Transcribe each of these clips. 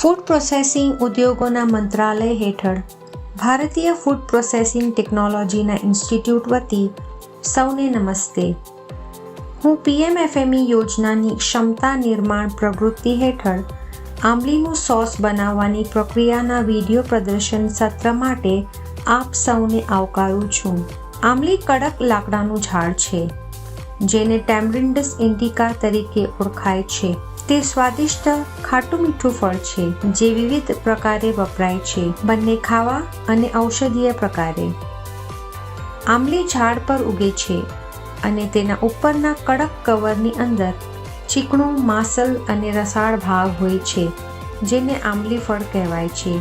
Food processing ઉદ્યોગોના મંત્રાલય હેઠળ ભારતીય ફૂડ પ્રોસેસિંગ ટેકનોલોજીના ઇન્સ્ટિટ્યૂટ વતી સૌને નમસ્તે. હું PMFME યોજનાની ક્ષમતા નિર્માણ પ્રવૃત્તિ હેઠળ આંબલીનું સોસ બનાવવાની પ્રક્રિયાના વિડીયો પ્રદર્શન સત્ર માટે આપ સૌને આવકારું છું. આંબલી કડક લાકડાનું ઝાડ છે જેને ટેમ્બ્રિન્ડસ ઇન્ડિકા તરીકે ઓળખાય છે. તે સ્વાદિષ્ટ ખાટું મીઠું ફળ છે જે વિવિધ પ્રકારે વપરાય છે, બંને ખાવા અને ઔષધીય પ્રકારે. આંબલી ઝાડ પર ઉગે છે અને તેના ઉપરના કડક કવરની અંદર ચીકણું માસલ અને રસાળ ભાગ હોય છે જેને આંબલી ફળ કહેવાય છે.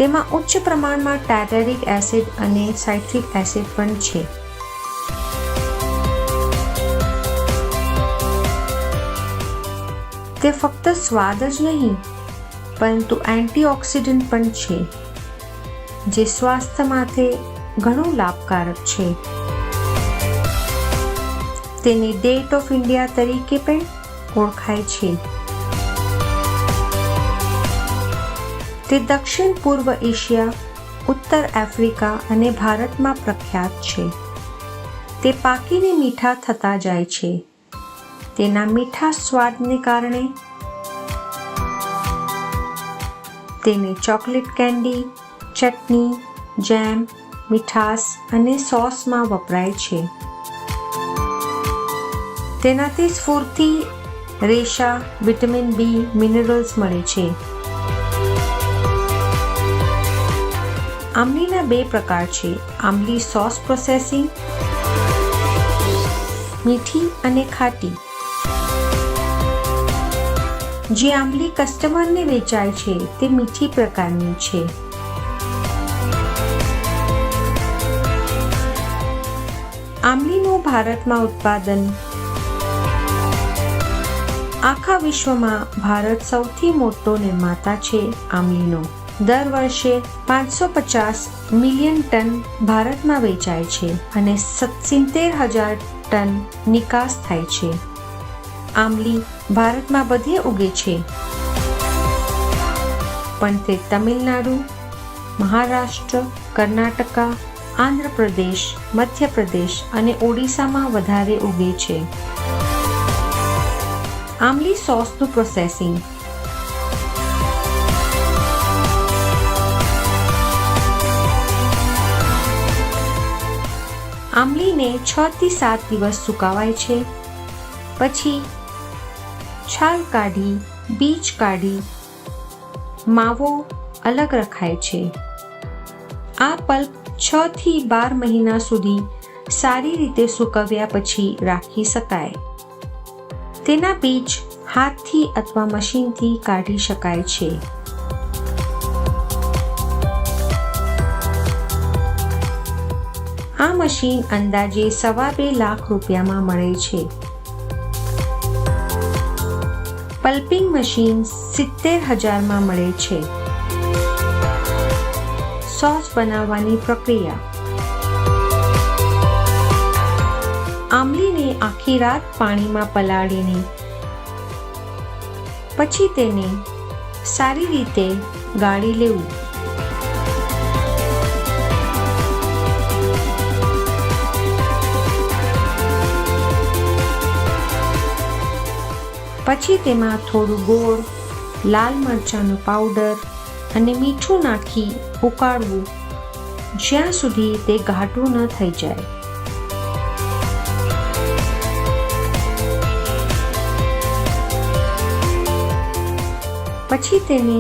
તેમાં ઉચ્ચ પ્રમાણમાં ટાર્ટરિક એસિડ અને સાઇટ્રિક એસિડ પણ છે. તે ફક્ત સ્વાદ જ નહીં પરંતુ એન્ટીઓક્સિડન્ટ પણ છે જે સ્વાસ્થ્ય માટે ઘણું લાભકારક છે. તેને ડેટ ઓફ ઇન્ડિયા તરીકે પણ ઓળખાય છે. તે દક્ષિણ પૂર્વ એશિયા, ઉત્તર આફ્રિકા અને ભારતમાં પ્રખ્યાત છે. તે પાકીને મીઠા થતા જાય છે. તેના મીઠા સ્વાદને કારણે તેને ચોકલેટ કેન્ડી, ચટણી, જેમ, મીઠાશ અને સોસમાં વપરાય છે. તેનાથી સ્ફૂર્તિ, રેશા, વિટામિન B, મિનરલ્સ મળે છે. આંબલીના બે પ્રકાર છે: આંબલી સોસ પ્રોસેસિંગ, મીઠી અને ખાટી. જે આંબલી કસ્ટમરને વેચાય છે તે મીઠી પ્રકારની છે. આંબલીનું ભારતમાં ઉત્પાદન. આખા વિશ્વમાં ભારત સૌથી મોટો નિર્માતા છે આંબલીનો. દર વર્ષે 550 મિલિયન ટન ભારતમાં વેચાય છે અને 70,000 ટન નિકાસ થાય છે. આંબલી ભારતમાં બધે ઉગે છે, પણ તે તમિલનાડુ, મહારાષ્ટ્ર, કર્ણાટકા, આંધ્રપ્રદેશ, મધ્યપ્રદેશ અને ઓડિશામાં વધારે ઉગે છે. આંબલી સોસનું પ્રોસેસિંગ. આંબલીને 6 થી 7 દિવસ સુકાવાય છે. પછી છાલ કાઢી, બીજ કાઢી, માવો અલગ રખાય છે. આ પલ્પ 6 થી 12 મહિના સુધી સારી રીતે સૂકવ્યા પછી રાખી શકાય. તેના બીજ હાથથી અથવા મશીનથી કાઢી શકાય છે. આ મશીન અંદાજે ₹2.25 લાખ રૂપિયામાં મળે છે. પલ્પિંગ મશીન 70,000માં મળે છે. સોસ બનાવવાની પ્રક્રિયા. આંબલીને આખી રાત પાણીમાં પલાળીને પછી તેને સારી રીતે ગાળી લેવું. પછી તેમાં થોડું ગોળ, લાલ મરચાંનો પાવડર અને મીઠું નાખી ઉકાળવું જ્યાં સુધી તે ઘાટું ન થઈ જાય. પછી તેને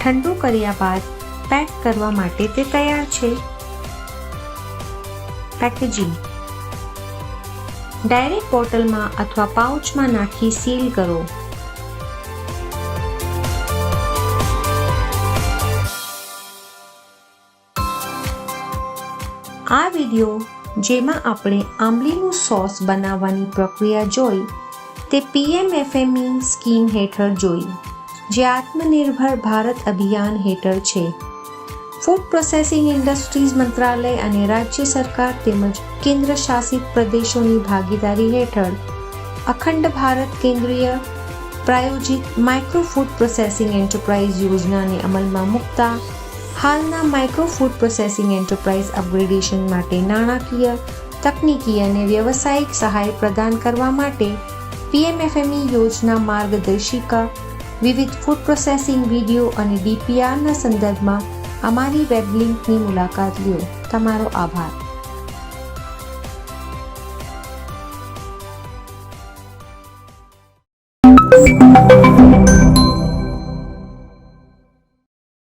ઠંડુ કર્યા બાદ પેક કરવા માટે તે તૈયાર છે. પેકેજિંગ. ડાયરેક્ટ બોટલમાં અથવા પાઉચમાં નાખી સીલ કરો. આ વિડિયો જેમાં આપણે આંબલીનું સોસ બનાવવાની પ્રક્રિયા જોઈ તે PMFME સ્કીમ હેઠળ જોઈ, જે આત્મનિર્ભર ભારત અભિયાન હેઠળ છે. ફૂડ પ્રોસેસિંગ ઇન્ડસ્ટ્રીઝ મંત્રાલય અને રાજ્ય સરકાર તેમજ કેન્દ્ર શાસિત પ્રદેશોની ભાગીદારી હેઠળ અખંડ ભારત કેન્દ્રીય પ્રાયોજિત માઇક્રો ફૂડ પ્રોસેસિંગ એન્ટરપ્રાઇઝ યોજનાને અમલમાં મૂકતા હાલના micro food processing enterprise upgradation માટે નાણાકીય, તકનીકી અને વ્યવસાયિક સહાય પ્રદાન કરવા માટે પીએમએફએમઈ યોજના માર્ગદર્શિકા, વિવિધ ફૂડ પ્રોસેસિંગ વિડીયો અને ડીપીઆરના સંદર્ભમાં અમારી વેબ લિંકની મુલાકાત લ્યો. તમારો આભાર.